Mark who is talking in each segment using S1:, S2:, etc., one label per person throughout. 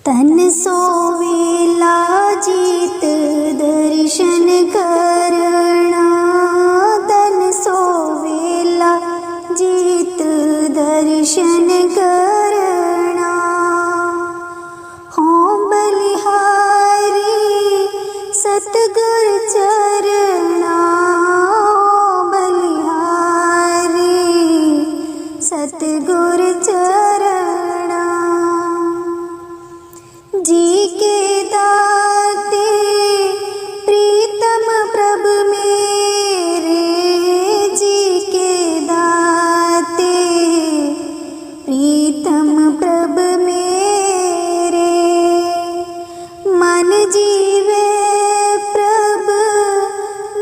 S1: तन सोवेला जीत दर्शन करना, तन सोवेला जीत दर्शन करना। हों बलिहारी सतगुर चरना, बलिहारी सतगुर चरना। जी के दाते प्रीतम प्रभु मेरे, जी के दाते प्रीतम प्रभु मेरे। मन जीवे प्रभु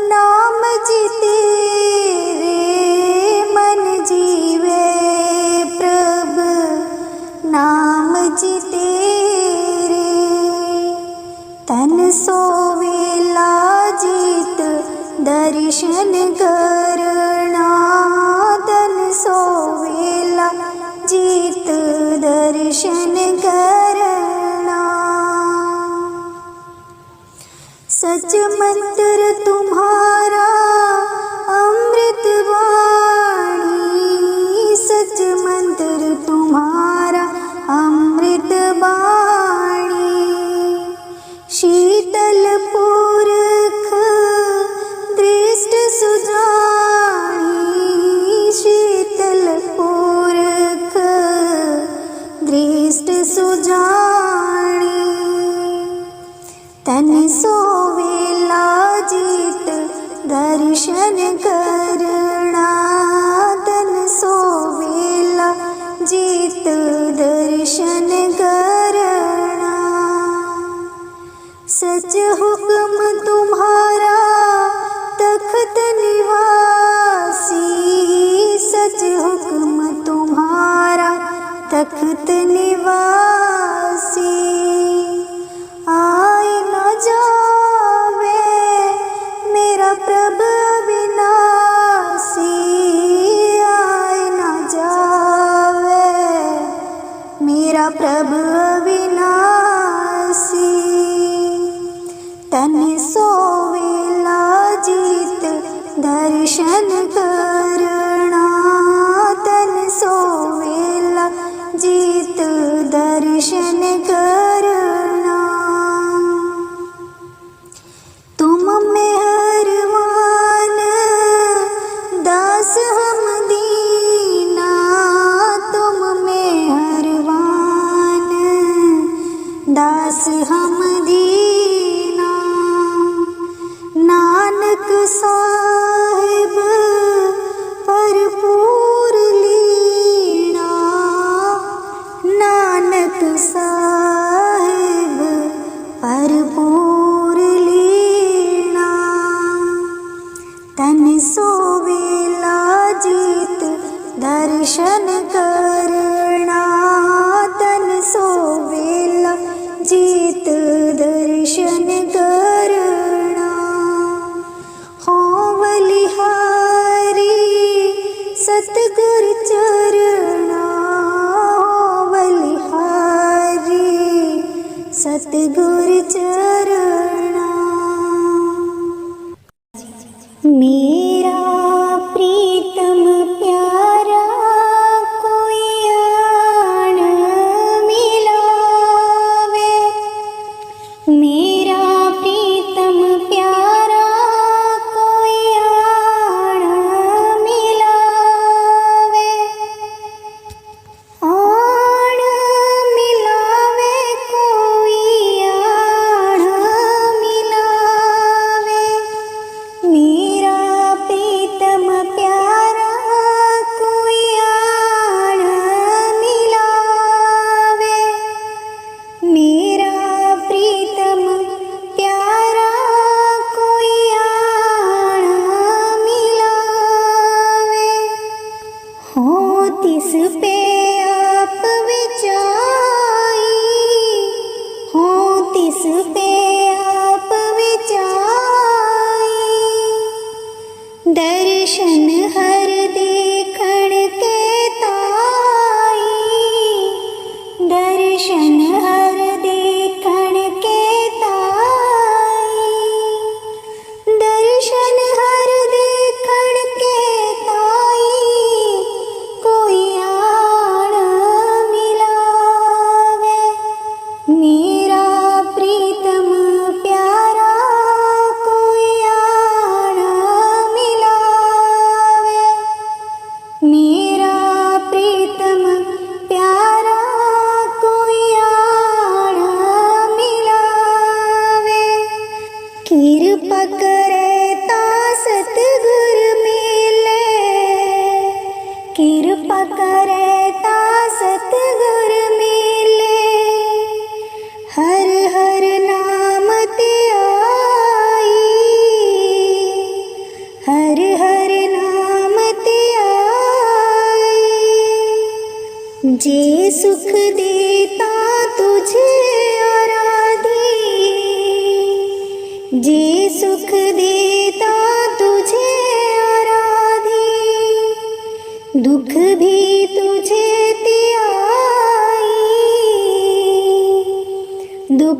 S1: नाम जीते रे, मन जीवे प्रभु नाम जीते। तन सोवेला जीत दर्शन करना, तन सोवेला जीत दर्शन करना। सच मंत्र तुम्हारा अमृत वाणी, सच मंत्र तुम्हारा अमृत वाणी। शीतल पुरख दृष्ट सुजानी, शीतल पुरख दृष्ट सुजानी। तन सोवेला जीत दर्शन करना, तन सोवेला जीत दर्शन करना। सच हुक्म तुम्हारा तख्त निवासी, सच हुक्म तुम्हारा तख्त निवासी। आए न जावे मेरा प्रभु अविनाशी, आए न जावे मेरा प्रभु अविनाशी। तन सोवेला जीत दर्शन करना, तन सोवेला जीत दर्शन करना। तुम मेहरबान दास हम दीना, तुम मेहरबान दास हम दीना। नानक साहिब भरपूर लीना, नानक साहिब भरपूर लीना। तन सोवेला जीत दर्शन करना, तन सोवेला जीत दर्शन करना। हों बलिहारी सतगुर चरना, बलिहारी सतगुर चरना। मेरा प्रीतम प्यारा कोई आन मिलावे, मेरा प्रीतम प्यारा कोई आन मिलावे। आन मिलावे कोई आन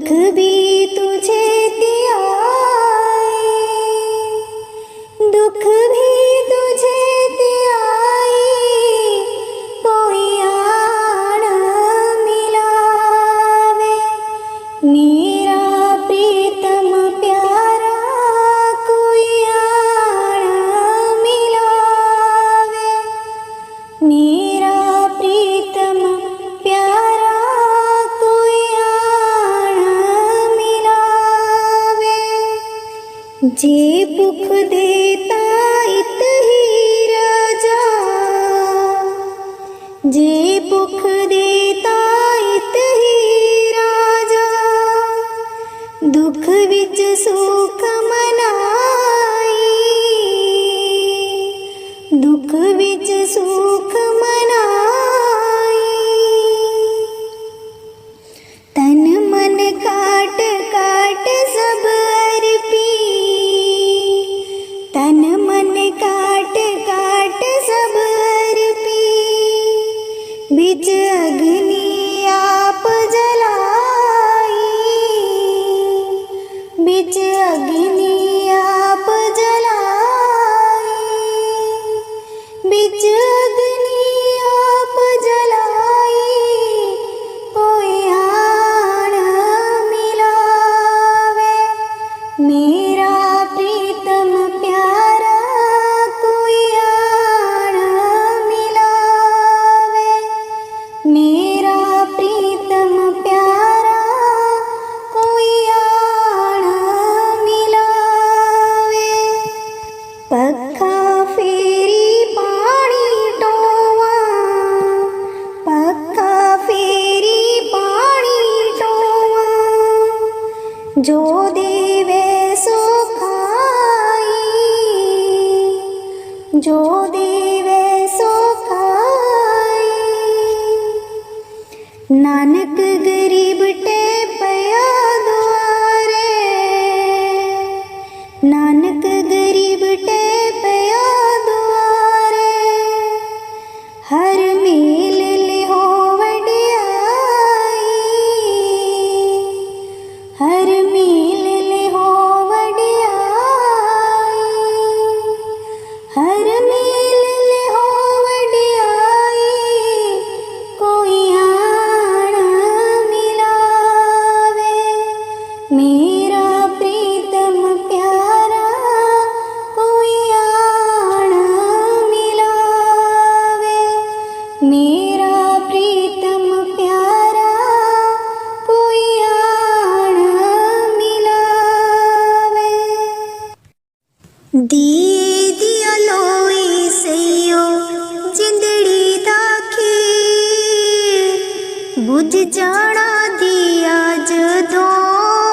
S1: दुख भी तुझे त्याए, दुख भी तुझे त्याए, कोई आण मिलावे। मेरा प्रीतम प्यारा कोई आण मिलावे। मेरा प्रीतम प्यारा कोई आण मिलावे। जे भुख देता इत ही राजा, जे भुख देता इत ही राजा, दुख विच सुख मनाई, दुख विच सुख मनाई। तन मन काट काट सब अर्पी, तन मन काट काट सब अर्पी, बिच अग्नि आप जलाई, बिच अग्नि आप जलाई, बिच अग्नि आप जलाई, कोई आण मिलावे। मेरा प्रीतम प्यारा कोई आण मिलावे। मेरा प्रीतम प्यारा कोई आण मिलावे। पक्का फेरी पानी टोवा, पक्का फेरी पानी टोवा, जो देवे सो खाई, जो देवे सो खाई। नानक गरीब टे पया द्वारे, नानक गरीब टे पया द्वारे, हर मेल लिहो वडियाई, हर मेल लिहो वडियाई, हर मेल लिहो वडियाई, कोई आण मिलावे। मेरा प्रीतम प्यारा कोई आण मिलावे। मेरा प्रीतम प्यारा कोई आण मिलावे। दिए दिया लोई सैयो जिंदड़ी दा खीर, बुझ जाना दिया जदों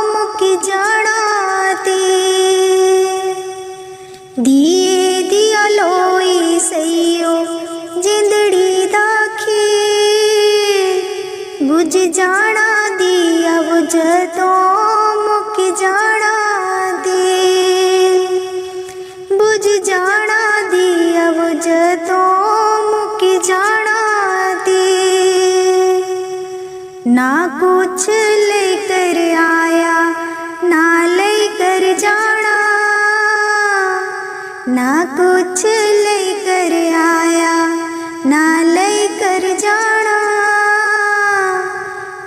S1: मुक जाना ते। दिए दिया लोई सैयो जिंदड़ी दा खीर, बुझ जाना दिया जदों मुक जाना ते। बुझ जाना दिया जदों मुक जाना ते। ना कुछ लेकर आया ना लेकर जाना, ना कुछ लेकर आया ना लेकर जाना।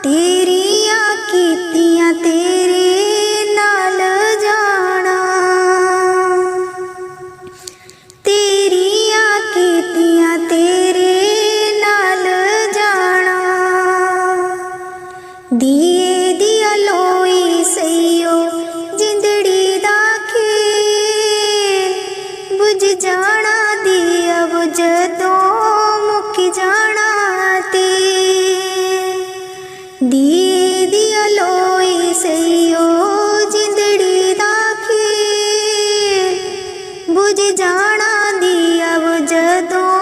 S1: तेरियां कीतियां तेरे नाल जाना, तेरियां कीतियां तेरे नाल जाना। दिए दिया लोई सैयो जिंदड़ी दा खेल, बुझ जाना दिया जदों मुक जाना ते। दिए दिया लोई सैयो जिंदड़ी दा खेल, बुझ जाना दिया जदों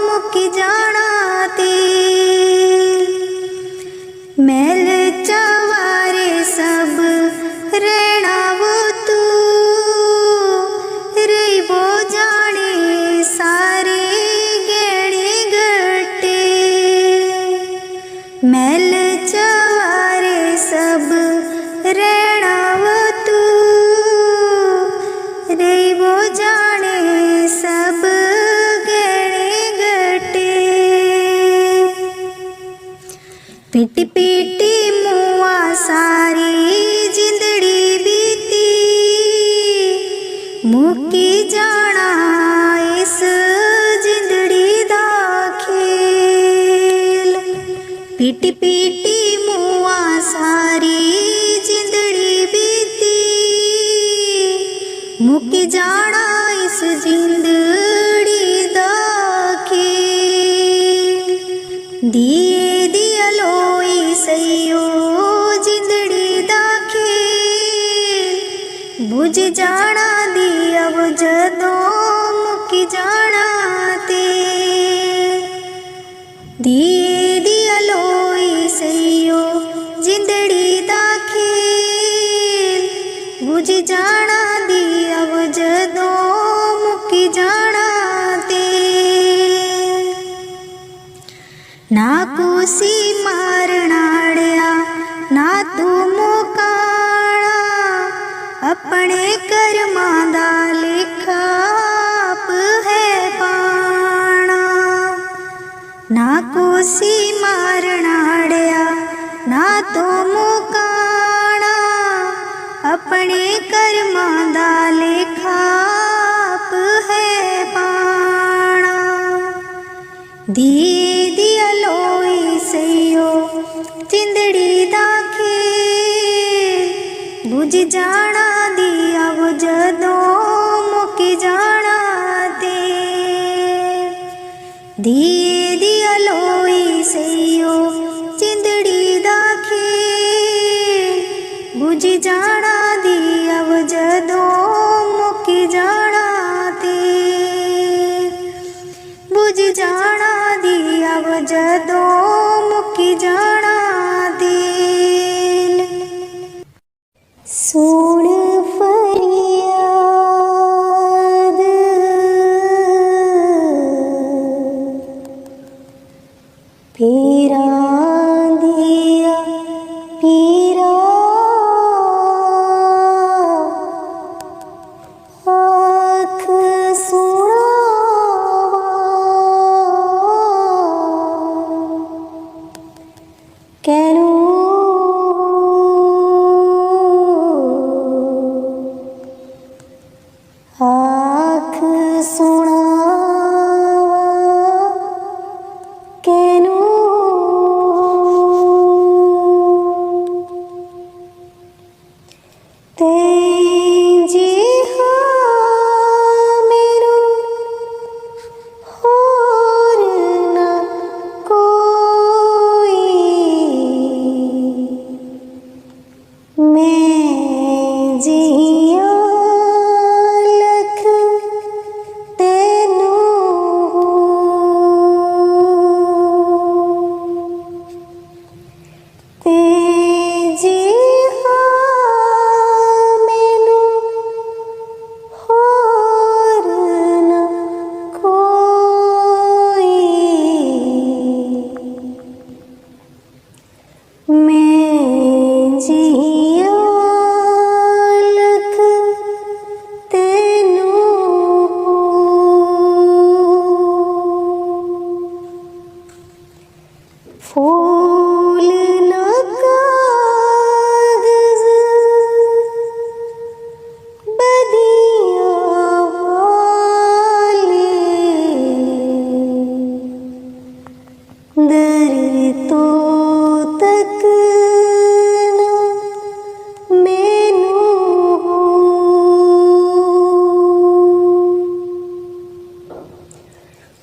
S1: मुक जाना ते। मैल चवारे सब रहना वो तू, रही वो जाने सारे गहने घटे। मैल चवारे सब पीटी पीटी मुआ सारी जिंदड़ी बीती मुकी जाना इस जिंदड़ी दा खेल। पीटी पीटी मुआ सारी जिंदड़ी बीती मुकी जाना इस जिंदड़ी दा खेल। दिए दिया लोई सैयो जिंदड़ी दा खेल बुझ जाना दिया जदों मुकी जाना ते। दिए दिया लोई सैयो जिंदड़ी दा खेल बुझ जाना दिया जदों मुकी जाना ते। ना कुसी मारनाड़िया ना तू मुकाना अपने कर्मां दा लेखा आप है पाना। ना कुसी मारनाड़िया ना तू मुकाना अपने कर्मां दा लेखा आप है पाना। दिए दिया लोई सैयो जिंदड़ी दा खेल बुझ जाना दिया जदों मुकी जाना ते। दिए दिया लोई सैयो जिंदड़ी दा खेल बुझ जाना दिया जदों मुकी जाना ते। बुझ जाना दिया जदों मुकी जाना दिल। सुन फरियाद पीरा दिया पीरा आँख सुनावा कैनू आँख सुनावा कैनू तेजी हाँ मेरू होर ना कोई मैं जिया लख तेनू तेजी हाँ मैनू होर ना कोई मैं जिया लख तेनू। फूल न कागज बदिया वाले दर तो तक न मैनू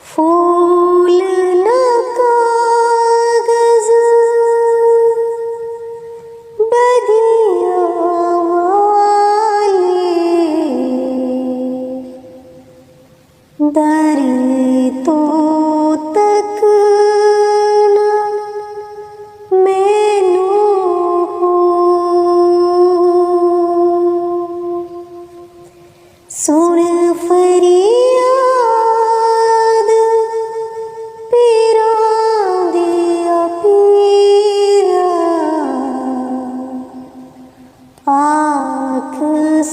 S1: फूल न कागज बदिया वाले दर तो तक न मैनू सुन फरियाद पीरा दिया पीरा आँख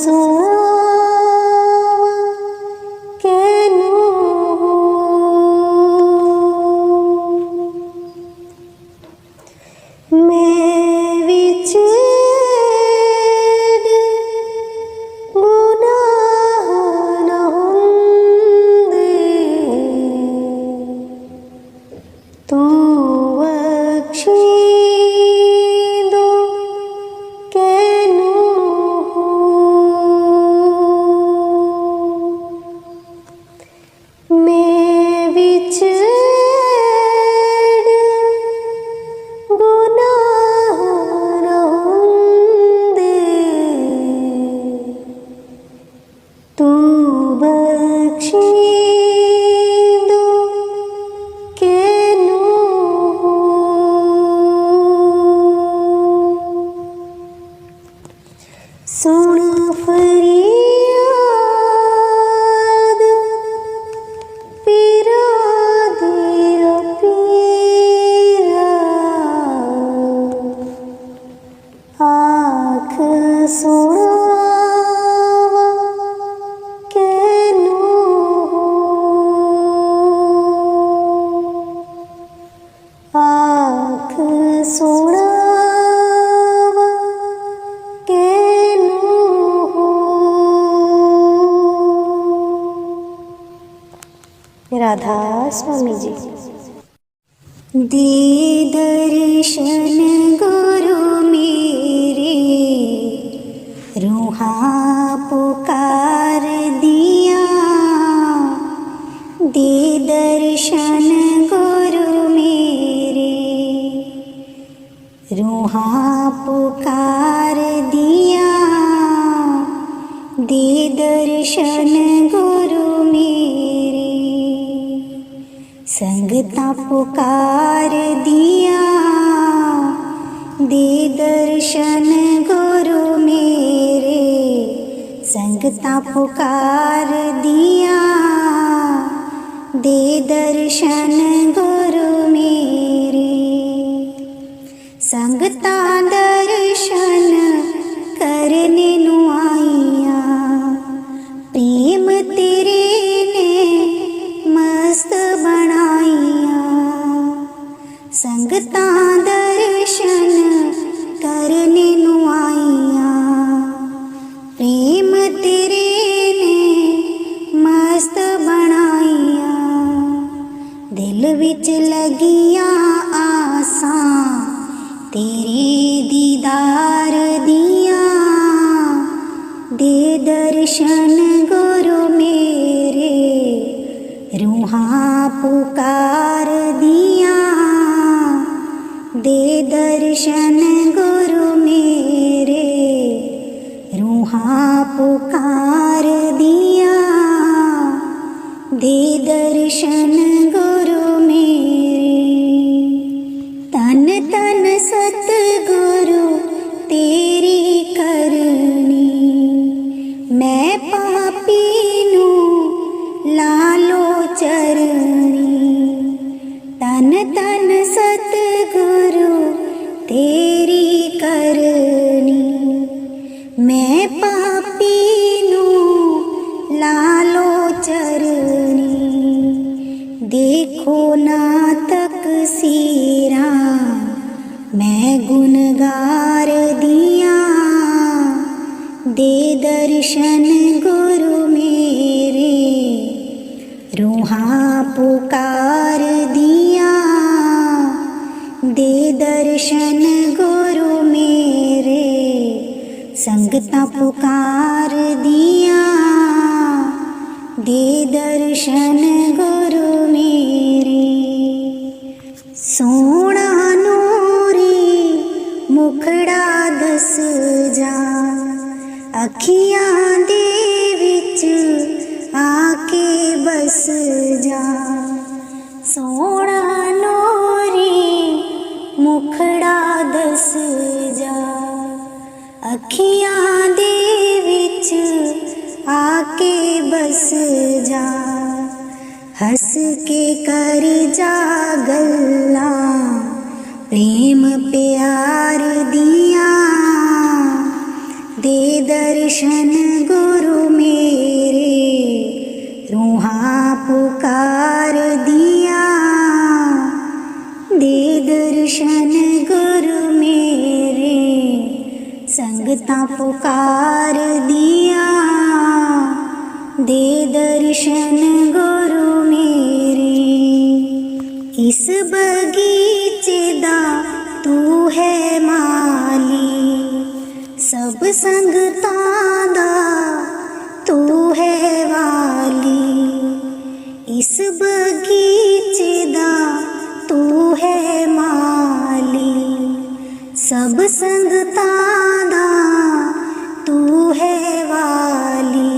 S1: सुनावा कैनू सुन फरियाद पीरा दिया पीरा, आँख सुनावा कैनू हो, आँख सुनावा कैनू हो। राधा स्वामी जी। दे दर्शन गुरु मेरे, रूहा पुकार दिया। दे दर्शन गुरु मेरे, रूहा पुकार दिया। दे दर्शन गुरु मेरे, संगता पुकार दिया। दे दर्शन गुरु मेरे, संगता पुकार दिया। दे दर्शन गुरु मेरे, संगता दर्शन करने नू आईया। प्रेम तेरे ने मस्त बनाईया। संगता दर्शन करने नू आईया। प्रेम तेरे ने मस्त बनाईया। दिल विच लगिया आसां तेरे दीदार दिया। दे दर्शन गुरु मेरे, रूहा पुकार दिया। दे दर्शन गुरु मेरे, रूहा पुकार दिया। दे दर्शन गुरु मेरे, तन तन सतगुरु तेरी करनी। मैं पापी नू लालो चरनी। तन तन सतगुरु तेरी करनी। मैं पापी नू लालो चरनी। देखो ना तकसीरा, मैं गुनगार दिया। दे दर्शन गुरु मेरे, रूहा पुकार दिया। दे दर्शन गुरु मेरे, संगता पुकार दिया। दे दर्शन गुरु मेरे, सोना नूरी मुखड़ा दस जा। अखियां दे विच आके बस जा। सोना नूरी मुखड़ा दस जा। अखियां दे विच आके बस जा। हस के कर जा गल्लां, प्रेम प्यार दिया। दे दर्शन गुरु मेरे, रूहा पुकार दिया। दे दर्शन गुरु मेरे, संगता पुकार दिया। दे दर्शन गुरु मेरे, इस बगीचे दा तू है माली। सब संगतां दा तू है वाली। इस बगीचे दा तू है माली। सब संगतां दा तू है वाली।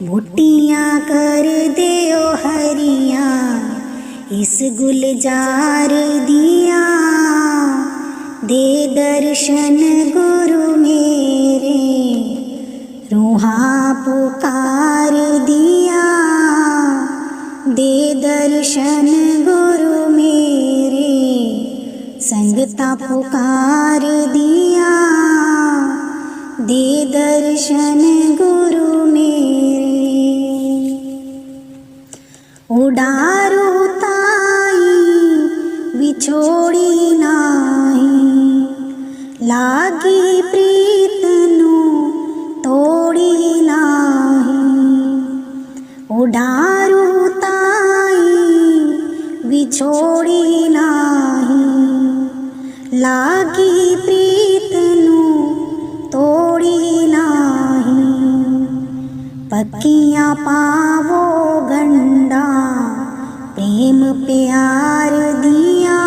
S1: बूटियां कर दियो हरियां, इस गुलजार दिया। दे दर्शन गुरु मेरे, रूहा पुकार दिया। दे दर्शन गुरु मेरे, संगता पुकार दिया। दे दर्शन गुरु मेरे, उडारू ताई बिछोड़ी नाही, लागी प्रीतनु तोड़ी नाही। उडारू ताई बिछोड़ी नाही, लागी प्रीतनु तोड़ी नाही। पक्कियां पावो गंडा, प्रेम प्यार दिया।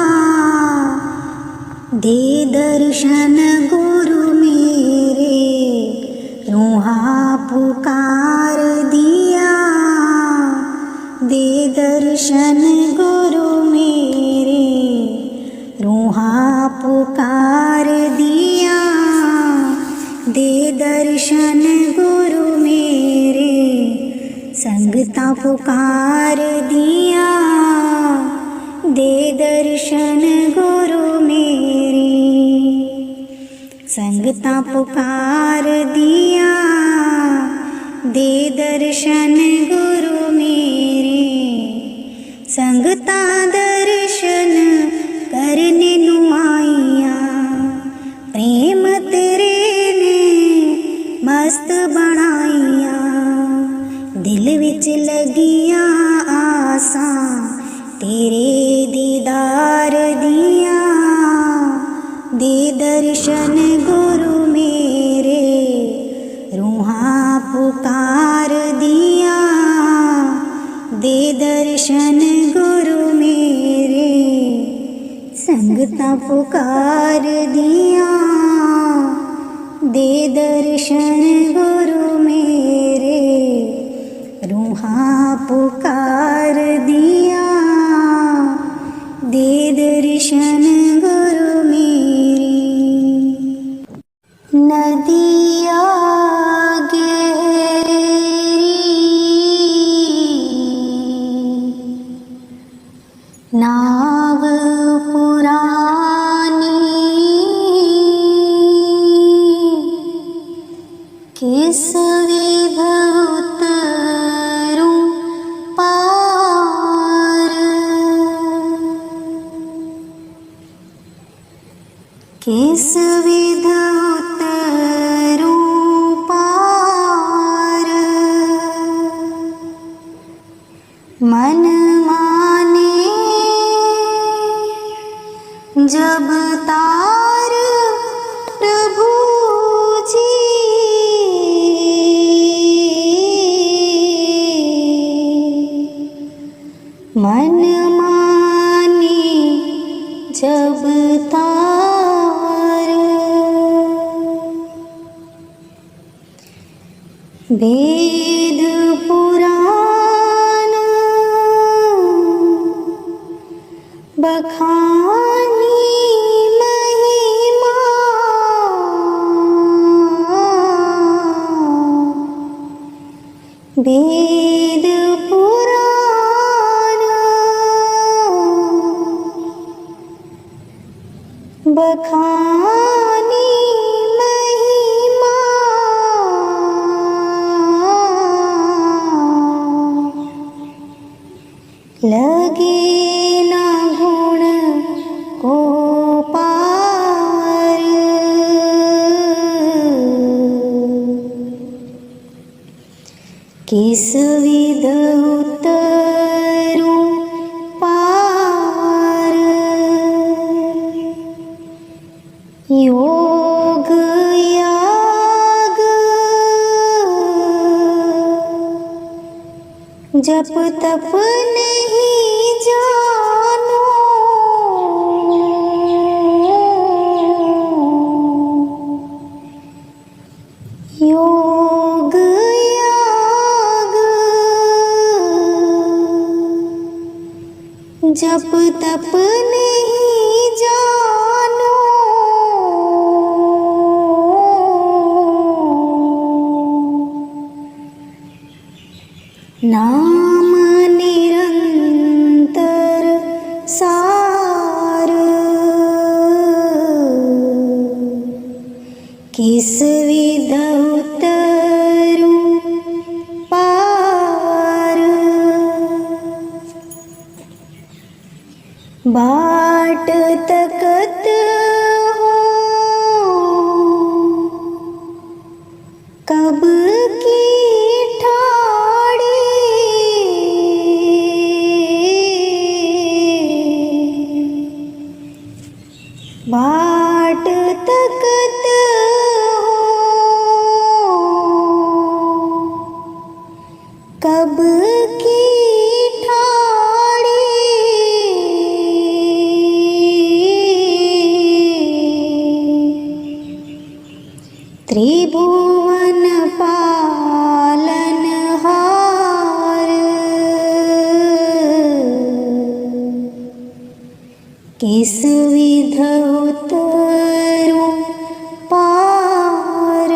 S1: दे दर्शन गुरु मेरे, रूहा पुकार दिया। दे दर्शन गुरु मेरे, रूहा पुकार दिया। दे दर्शन गुरु मेरे, संगता पुकार दिया। दे दर्शन गुरु मेरे, संगता पुकार दिया। दे दर्शन गुरु मेरे, संगता दर्शन करने नू आईया। प्रेम तेरे ने मस्त बनाईया, दिल विच लगिया आसा तेरे दीदार दिया। दे दर्शन गुरु मेरे, रूहा पुकार दिया। दे दर्शन गुरु मेरे, संगता पुकार दिया। दे दर्शन गुरु मेरे, रूहा पुकार दिया। दे दर्शन गुरु मेरे, नदिया गहरी नाव पुरानी, किस विध उतरूं पार। किस विध उतरूं पार, मन माने जब तार प्रभु जी। मन माने जब तार, वेद पुराण बखानी महिमा। वेद पुराण बखानी महिमा। लगे ना गुण को पार, किस विध उतरूं पार। योग याग जप तप नहीं जानो। योग याग जप तप नहीं जानो। नाम निरंतर सार, किस विध उतरूं पार। बाट तकत हो कब की ठाड़ी, बाट तकत हो कब की ठाड़ी। त्रिभुवन पालनहार, किस विध उतरूं पार।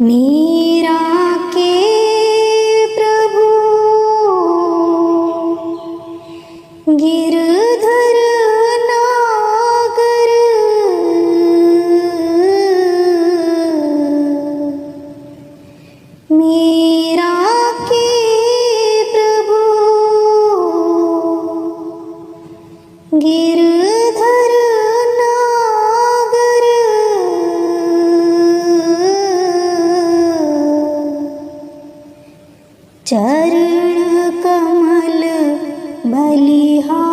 S1: मीरा के प्रभु गिरधर नागर, मीरा के प्रभु गिरधर नागर। चरण कमल बलिहार,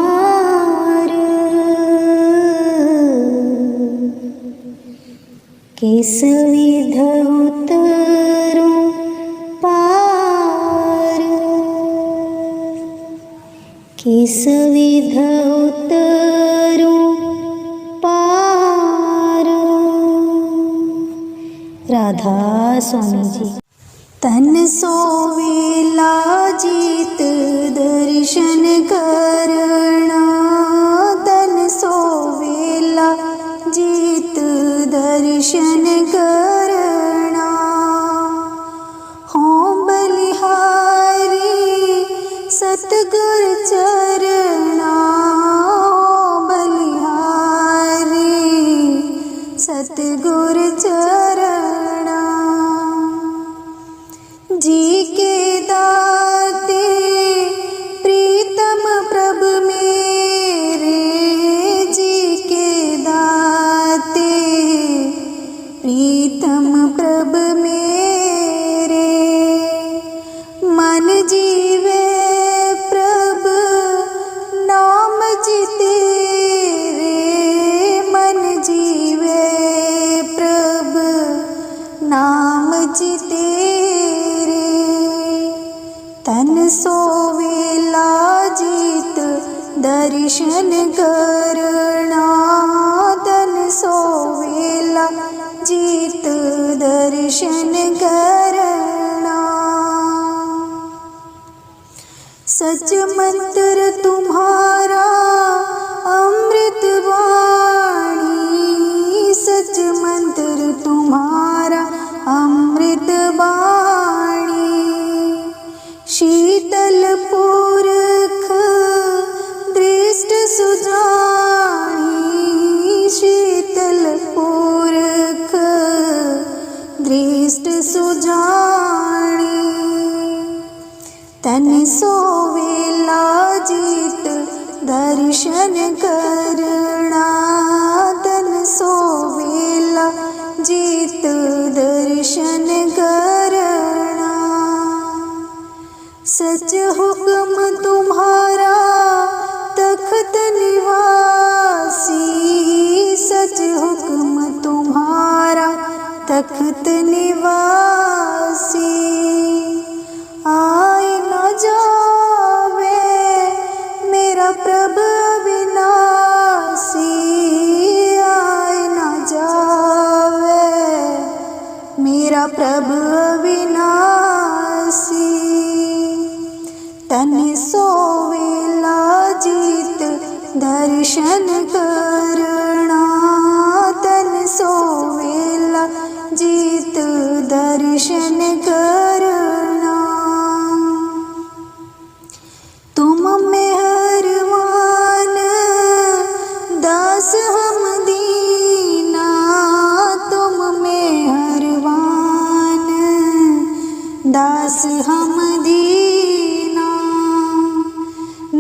S1: किस विध उतरूं पार, किस विध उतरूं पार। राधा स्वामी जी। तन सोवेला जीत दर्शन करना, तन सोवेला जीत दर्शन करना। हों बलिहारी सतगुर चरना, बलिहारी सतगुर चरना। जी के दाते प्रीतम प्रभु मेरे, जी के दाते प्रीतम प्रभु मेरे। मन जीवे प्रभु नाम जीते रे, मन जीवे प्रभु नाम जीते। तन सोवेला जीत दर्शन करना, तन सोवेला जीत दर्शन करना। सच मंत्र तुम्हारा अमृत वाणी, सच मंत्र तुम्हारा अमृत वाणी। शीतल पुरख दृष्ट सुजानी, शीतल पुरख दृष्ट सुजानी। तन सोवेला जीत दर्शन करना, तन सोवेला जीत दर्शन करना। सच हुक्म तुम्हारा तख्त निवासी, सच हुक्म तुम्हारा तख्त निवासी। आए न जावे मेरा प्रभु अविनाशी, आए न जावे मेरा प्रभु अविनाशी। तन सोवेला जीत दर्शन करना, तन सोवेला जीत दर्शन करना। तुम मेहरबान दास हम दीना, तुम मेहरबान दास हम दीना।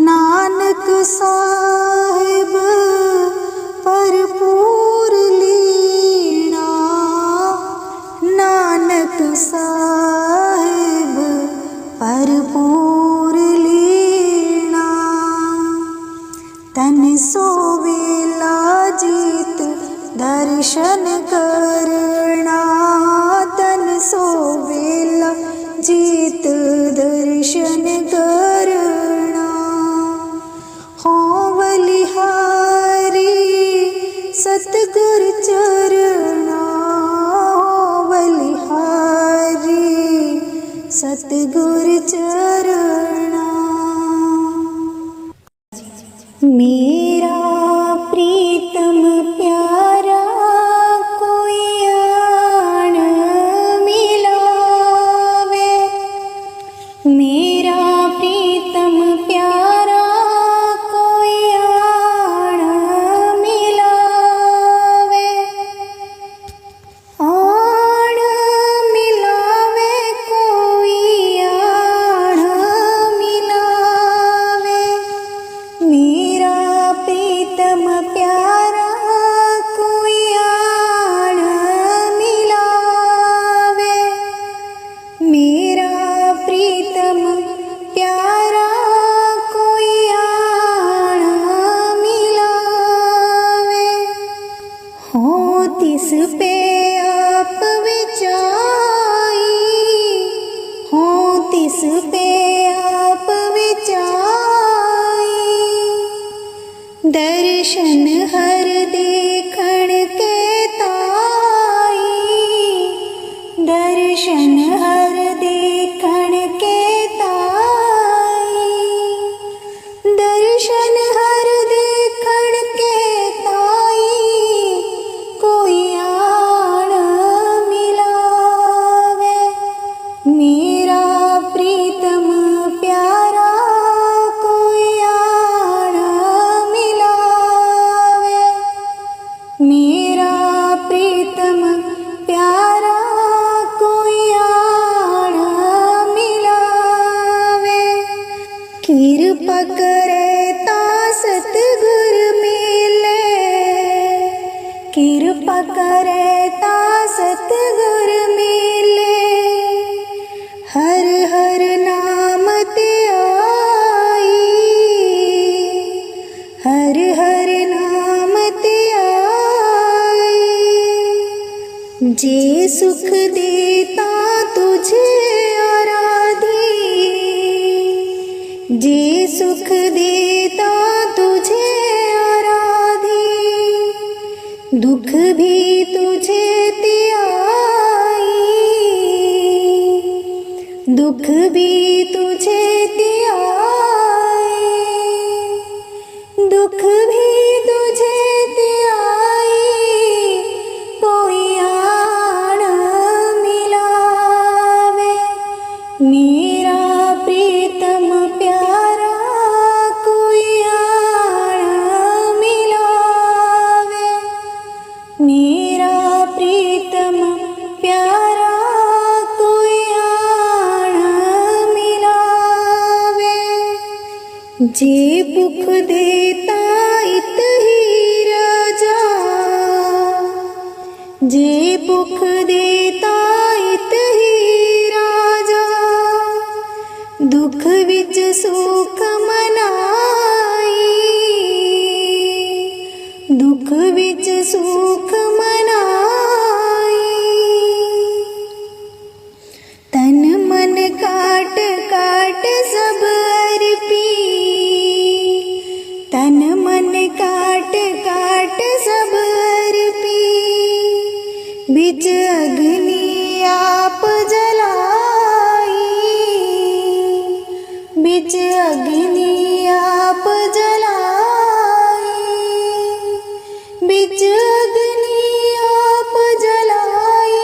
S1: नानक साहिब भरपूर लीना, नानक साहिब भरपूर लीना। तन सोवेला जीत दर्शन करना, तन सोवेला जीत दर्शन करना। हो बलिहारी सतगुर चरना, हो बलिहारी सतगुर चरना। मेरा प्रीतम प्यारा कोई आन मिलावे, मेरा प्रीतम प्यारा कोई आन मिलावे। आन मिलावे कोई आन मिलावे, मेरा प्रीतम प्यारा कोई आन मिलावे। मेरा प्रीतम प्यारा कोई आन मिलावे। हो तिस पे आप विचाई, हो तिस पे आप विचाई। दर्शन हर देखण के ताई, दर्शन हर देखण के ताई। दर्शन हर देखण के ताई, कोई आन मिलावे। मेरा प्रीतम प्यारा कोई आन मिलावे, मेरा प्रीतम प्यारा कोई आन मिलावे। कृपा करे ता सतगुर मिले, कृपा करे ता सतगुर मिले। हर हर नाम ते आई, हर हर नाम ते आई। जे सुख देता तुझे आराधी, जे सुख देता तुझे आराधी। दुख भी तुझे त्याई, दुख भी तुझे त्याई, दुख भी तुझे त्याई। कोई आन मिलावे, मेरा प्रीतम प्यारा कोई आन मिलावे। मेरा प्रीतम प्यारा कोई आन मिलावे। जे भुख देता इत ही राजा, जे भुख देता इत ही राजा। दुख विच सुख मनाई, दुख विच सुख मनाई। तन मन काट काट सब अर्पी, तन मन काट काट सब अर्पी। बिच अग्नि आप जलाई, बिच अग्नि आप जलाई, बिच अग्नि आप जलाई।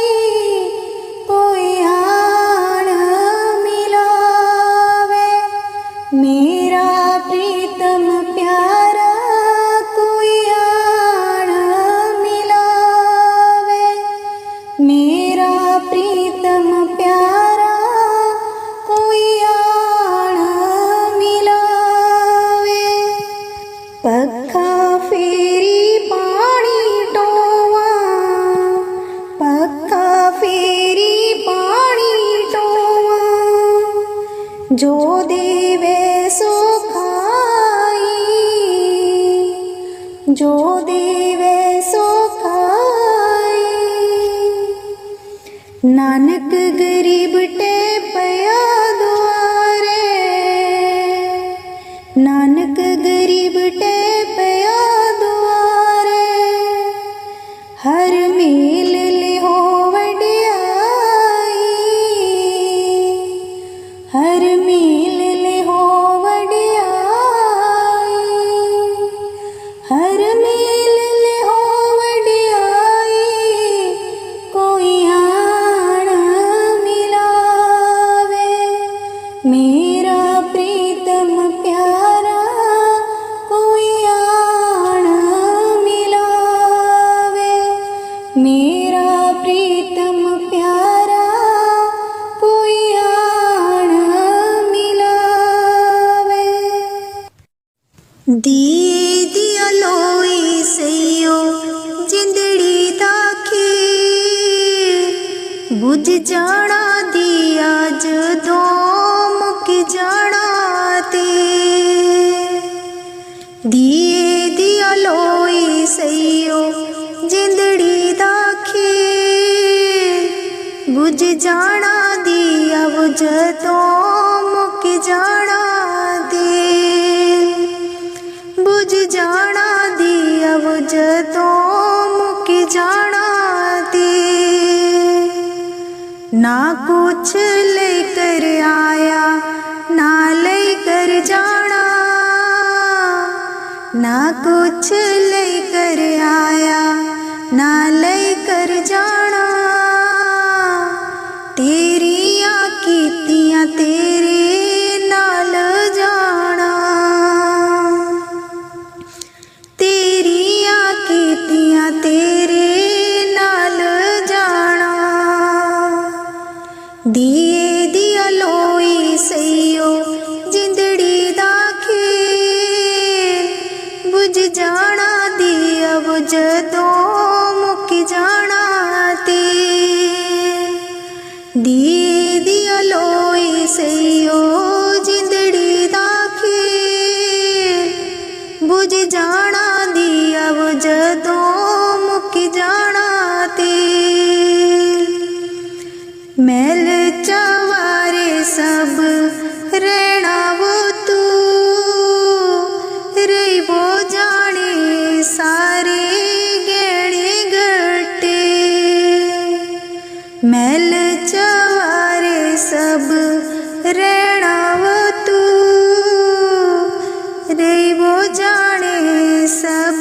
S1: पीवे सो खाए। नानक गरीब टे पया दुआरे, नानक गरीब टे पया दुआरे। हर मेल ले हो वडियाई, हर मेल ले हो वडियाई, हर मेल ले हो वडियाई। कोई आण मिलावे मेरा प्रीतम प्यारा, कोई आण मिलावे मेरा प्रीतम प्यारा, कोई आण मिलावे। दिए दिया लोई सैयो जिंदड़ी दाखी, बुझ जाना दिया जदों मुक जाना ते। दिए दिया लोई सैयो जिंदड़ी दाखी, बुझ जाना दिया जदों मुक जाना दे। बुझ जाना दिया जदों मुक जाना दे। ना कुछ लेकर आया ना लेकर जाना, ना कुछ लेकर आया ना लेकर जाना। तेरिया कीतियां तेरे नाल जाना, तेरिया कीतियां तेरे नाल जाना। दिए दिया लोई सैयो जिंदड़ी दाखी, बुझ जाना दिया जदों मुक जाना ते। दिए दिया लोई सैयो जिंदड़ी दाखी, बुझ जाना दिया जदों मुक जाना ते। मैल चवारे सब रहना वो तू, रही वो जाने सारे गहने गट्टे। मैल चवारे सब रहना वो तू, रही वो जाने सब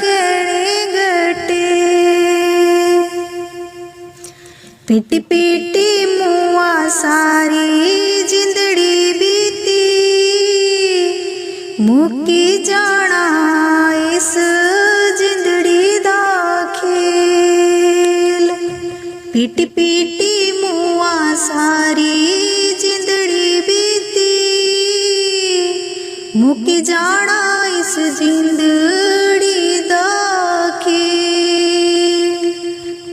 S1: गहने गट्टे। पिटी पिटी मुआ सारी जिंदड़ी बीती, मुकी जाना इस जिंदड़ी दा खेल। पिटी पिटी मुआ सारी जिंदड़ी बीती, मुकी जाना इस जिंदड़ी दा खेल।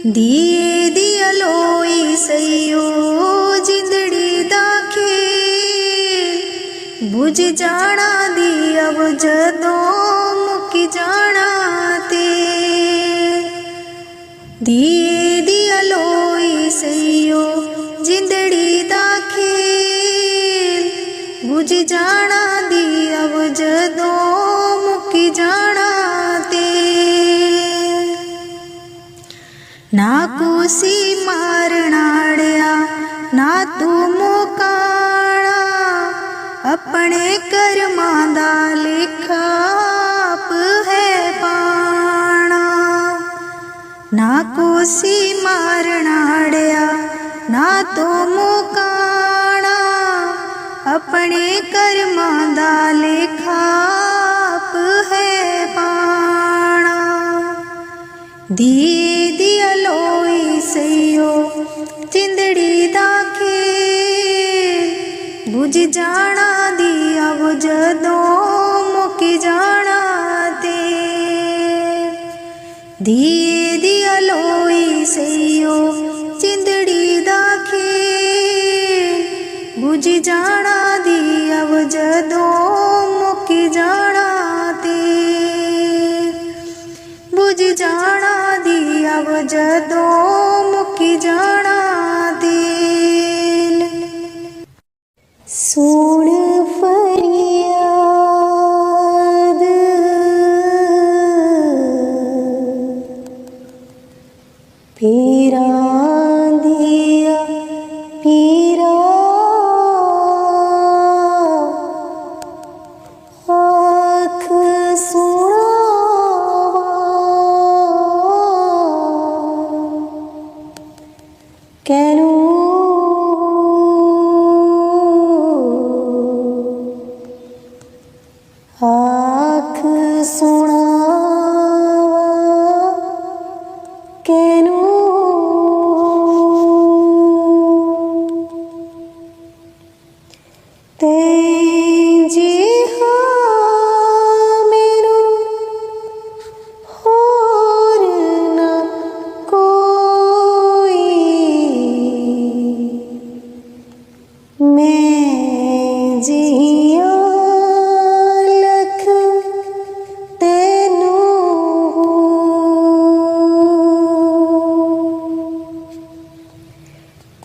S1: दिए दिया लोई सैयो जिंदड़ी दा खेल, बुझ जाना दिया जदों मुक जाना ते। दिए दिया लोई सैयो जिंदड़ी दा खेल, बुझ जाना दिया जदों मुक जाना ते। ना कुसी मारनाड़िया ना तू मुकाना, अपने कर्मां दा लेखा आप है पाना। ना कुसी मारनाड़िया ना तू मुकाना, अपने कर्मां दा लेखा आप है पाना। दिए दिया लोई सैयो जिंदड़ी दा खेल, बुझ जाना दिया जदों मुक जाना ते। दिए दिया लोई सैयो जिंदड़ी दा खेल, बुझ जाना दिया जदों मुक जाना ते। नव जदों मुकी जाना दिल। सुन फरियाद पीरां दिया पीरा आँख सुनावा कैनू आँख सुनावा कैनू तेजी हाँ मेनू होर ना कोई मैं जिया लख तेनू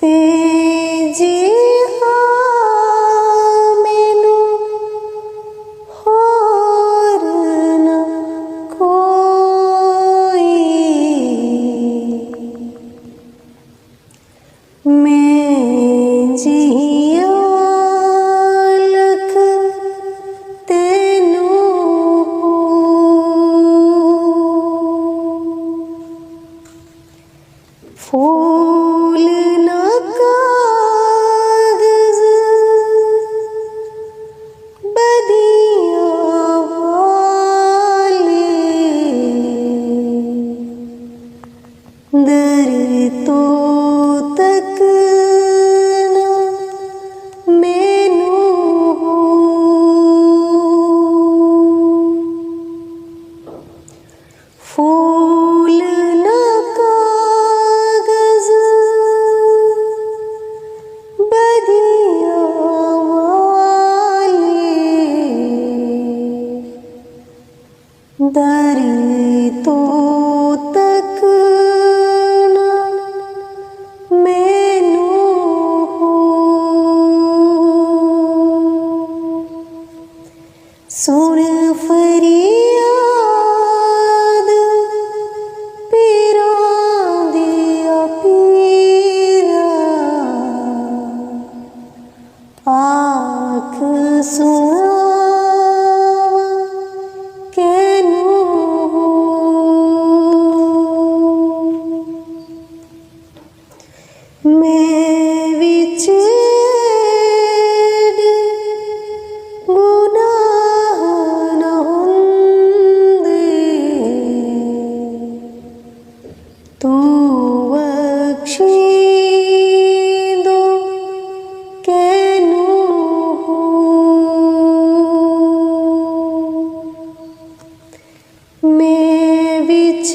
S1: तेजी मैं जिया लख तेनू फूल न कागज बदिया वाले दर तो तक मैनू फूल न कागज बदिया वाले दर तो तक सुन फरियाद पीरां दिया पीरा आँख सुनावा कैनू मैं विच तू बख्शी दो कैनू मैं विच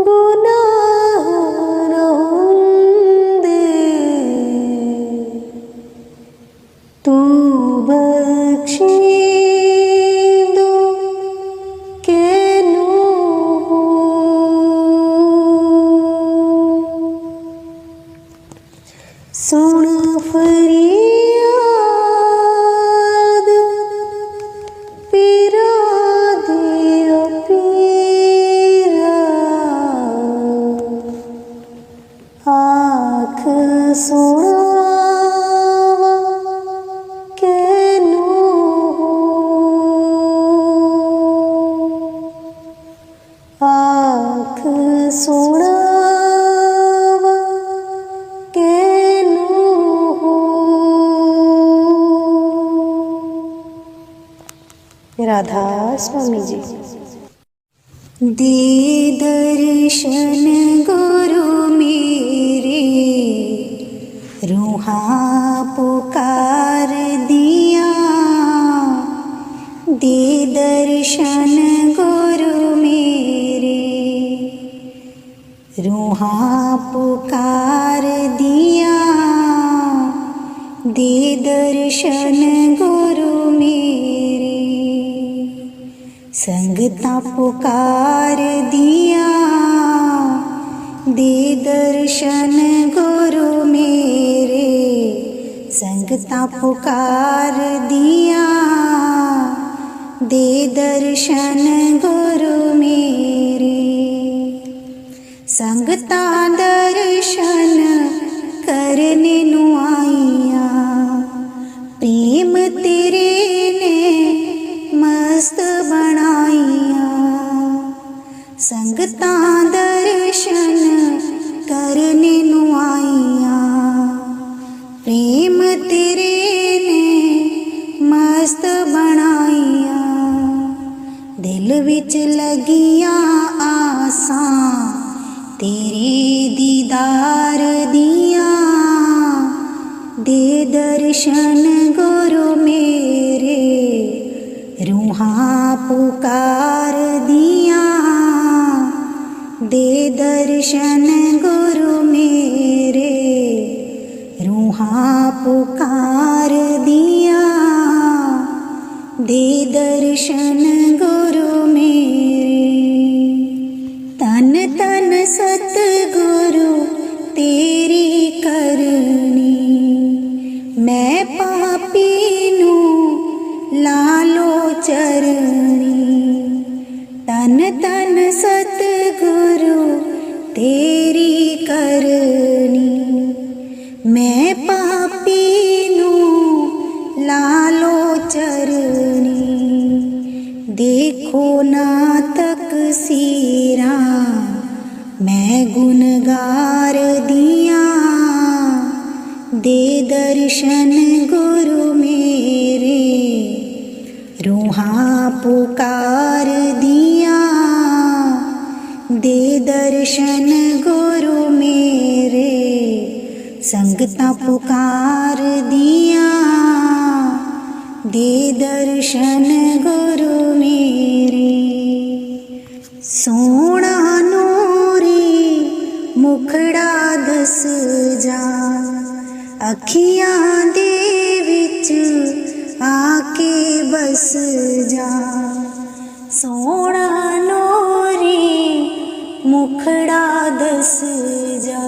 S1: गुनाह रहूंदे तू बख्शी दो कैनू सुन फरियाद पीरां दिया पीरा आँख सुनावा कैनू आँख सुनावा कैनू राधा स्वामी जी। दे दर्शन गुरु मेरे रूहा पुकार दिया। दे दर्शन गुरु मेरे रूहा पुकार दिया। दे दर्शन गुरु मेरे संगता पुकार दिया, दे दर्शन गुरु मेरे। संगता पुकार दिया, दे दर्शन गुरु मेरे। संगता दर्शन करने नू आईया, प्रेम तेरे ने मस्त बनाईया। संगता दर्शन करने नू आईया, प्रेम तेरे ने मस्त बनाईया। दिल विच लगिया आसां तेरे दीदार दिया, दे दर्शन गुरु मेरे। रूहां पुकार दिया, दे दर्शन गुरु मेरे। रूहां पुकार दिया, दे दर्शन गुरु मेरे। तन तन सतगुरु तेरी करनी, मैं पापी नू लालो चरणी। तन तन सतगुरु तेरी करनी, मैं पापी नू लालो चरणी। देखो ना तकसीरा, मैं गुनगार दिया, दे दर्शन गुरु मेरे। रूहां पुकार दिया, दे दर्शन गुरु मेरे। संगता पुकार दिया, दे दर्शन गुरु मेरे। सोना नूरी मुखड़ा दस जा, अखियां दे विच आके बस जा। सोना नूरी मुखड़ा दस जा,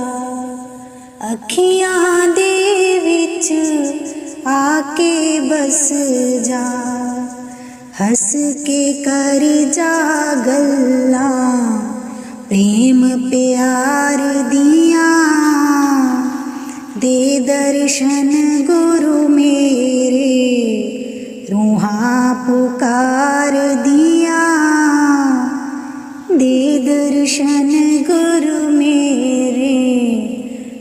S1: अखियां दे विच आके बस जा। हस के कर जा गल्लां प्रेम प्यार दिया, दे दर्शन गुरु मेरे। रूहां पुकार दिया, दे दर्शन गुरु मेरे।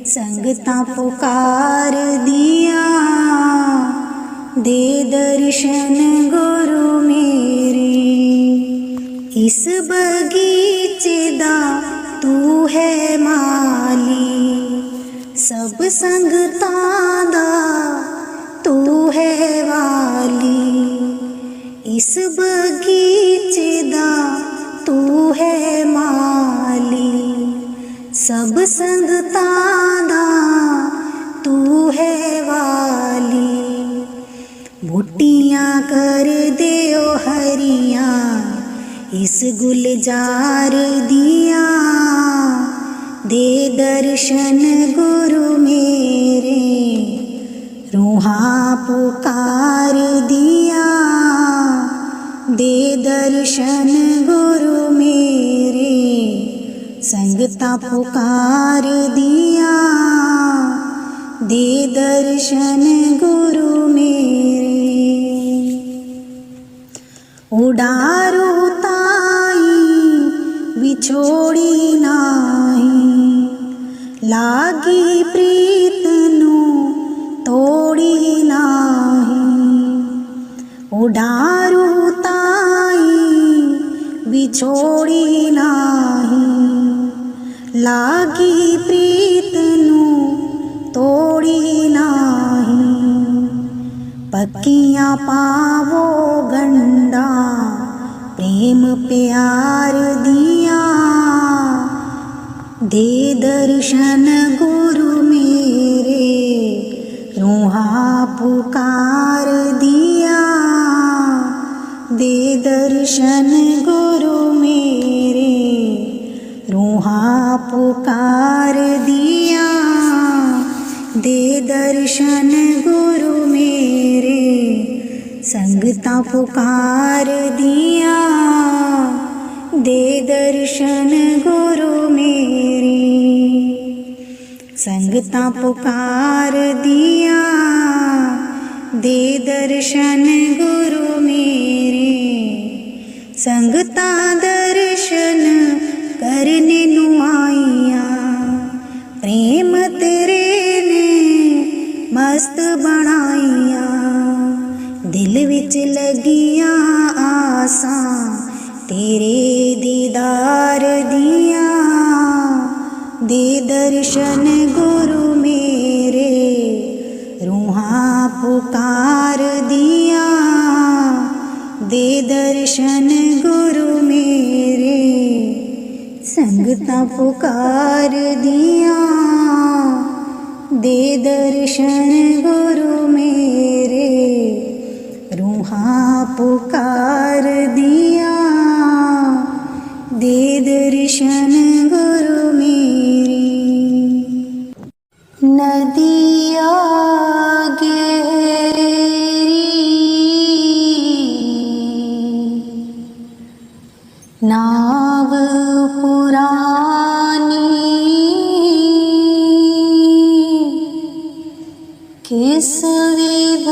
S1: संगता पुकार दिया, दे दर्शन गुरु मेरे। इस बगीचे दा तू है माली, सब संगतां दा तू है वाली। इस बगीचे दा तू है माली, सब संगतां दा तू है वाली। बूटियां कर दियो हरियां इस गुलजार दिया, दे दर्शन गुरु मेरे। रूहां पुकार दिया, दे दर्शन गुरु मेरे। संगता पुकार दिया, दे दर्शन गुरु मेरे। उडारू ताई विछोड़ी नाही, लागी प्रीत नू तोड़ी नाही। उडारू ताई विछोड़ी नाही, लागी प्रीत नू तोड़ी नाही। पक्कियां पावो गंडा प्रेम प्यार दिया, दे दर्शन गुरु मेरे। रूहां पुकार दिया, दे दर्शन गुरु मेरे, रूहा पुकार दिया। दे दर्शन गुरु मेरे, संगता पुकार दिया। दे दर्शन गुरु मेरे, संगता पुकार दिया। दे दर्शन गुरु मेरे, संगता दर्शन करने नू आईया। प्रेम तेरे ने मस्त बनाईया, दिल विच लगिया आसां तेरे दीदार दिया। दे दर्शन गुरु मेरे, रूहा पुकार दिया। दे दर्शन गुरु मेरे, संगता पुकार दिया। दे दर्शन गुरु मेरे, रूहा पुकार दिया। दे दर्शन गुरु मेरे। नदिया गहरी नाव पुरानी, किस विध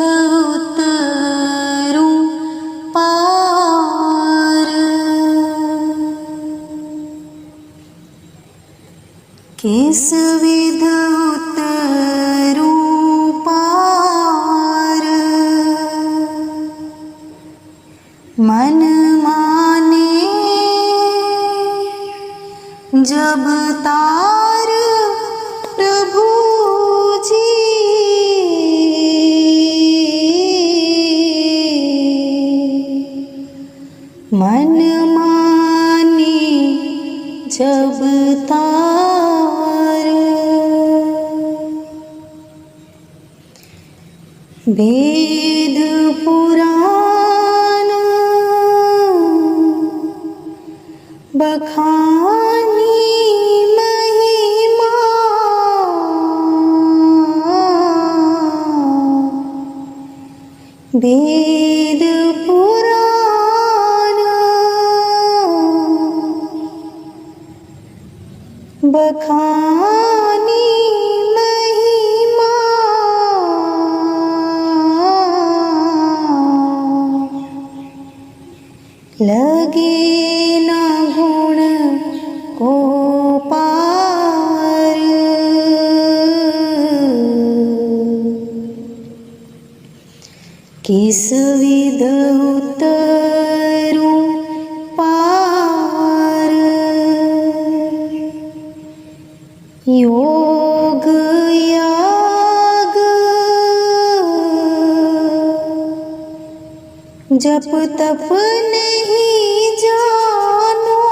S1: उतरूं पार। किस विध उतरूं पार, मन माने जब तार प्रभु जी। मन माने जब तार, वेद पुराण बखानी महिमा। वेद पुराण बखानी महिमा। लगे ना गुण को पार, किस विध उतरूं पार। योग याग जप तप नहीं जानो।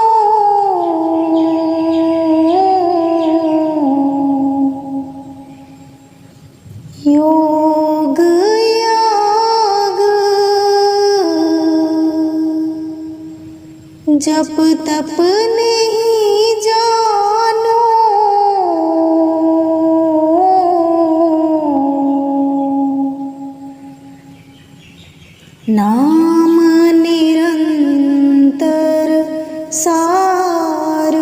S1: योग याग जप तप नहीं जानो। नाम निरंतर सार,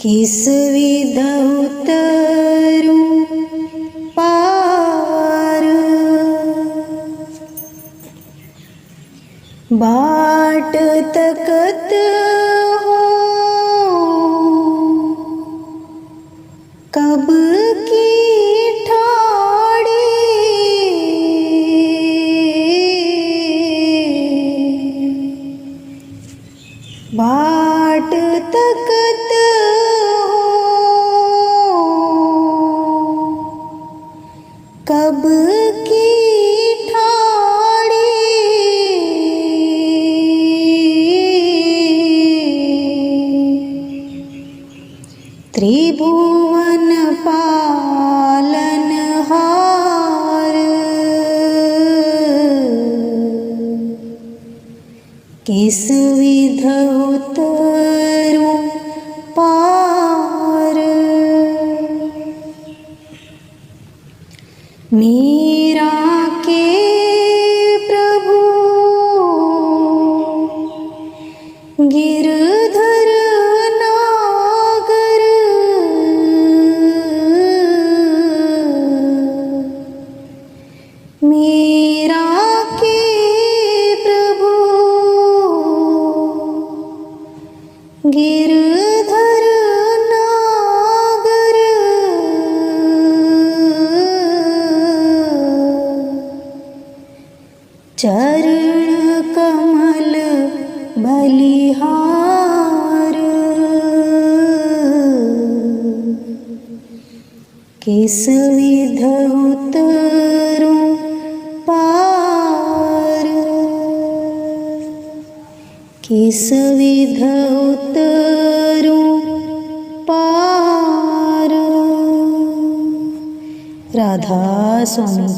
S1: किस विध उतरूं पार। बाट तकत हो कब की ठाड़ी। बाट तकत हो कब की ठाड़ी। किस विध उतरूं पार। मीरा के प्रभु गिरधर नागर, मीरा के प्रभु गिरधर नागर। चरण कमल बलिहार, किस विध उतरूं पार। किस विध उतरूं पार। राधा स्वामी।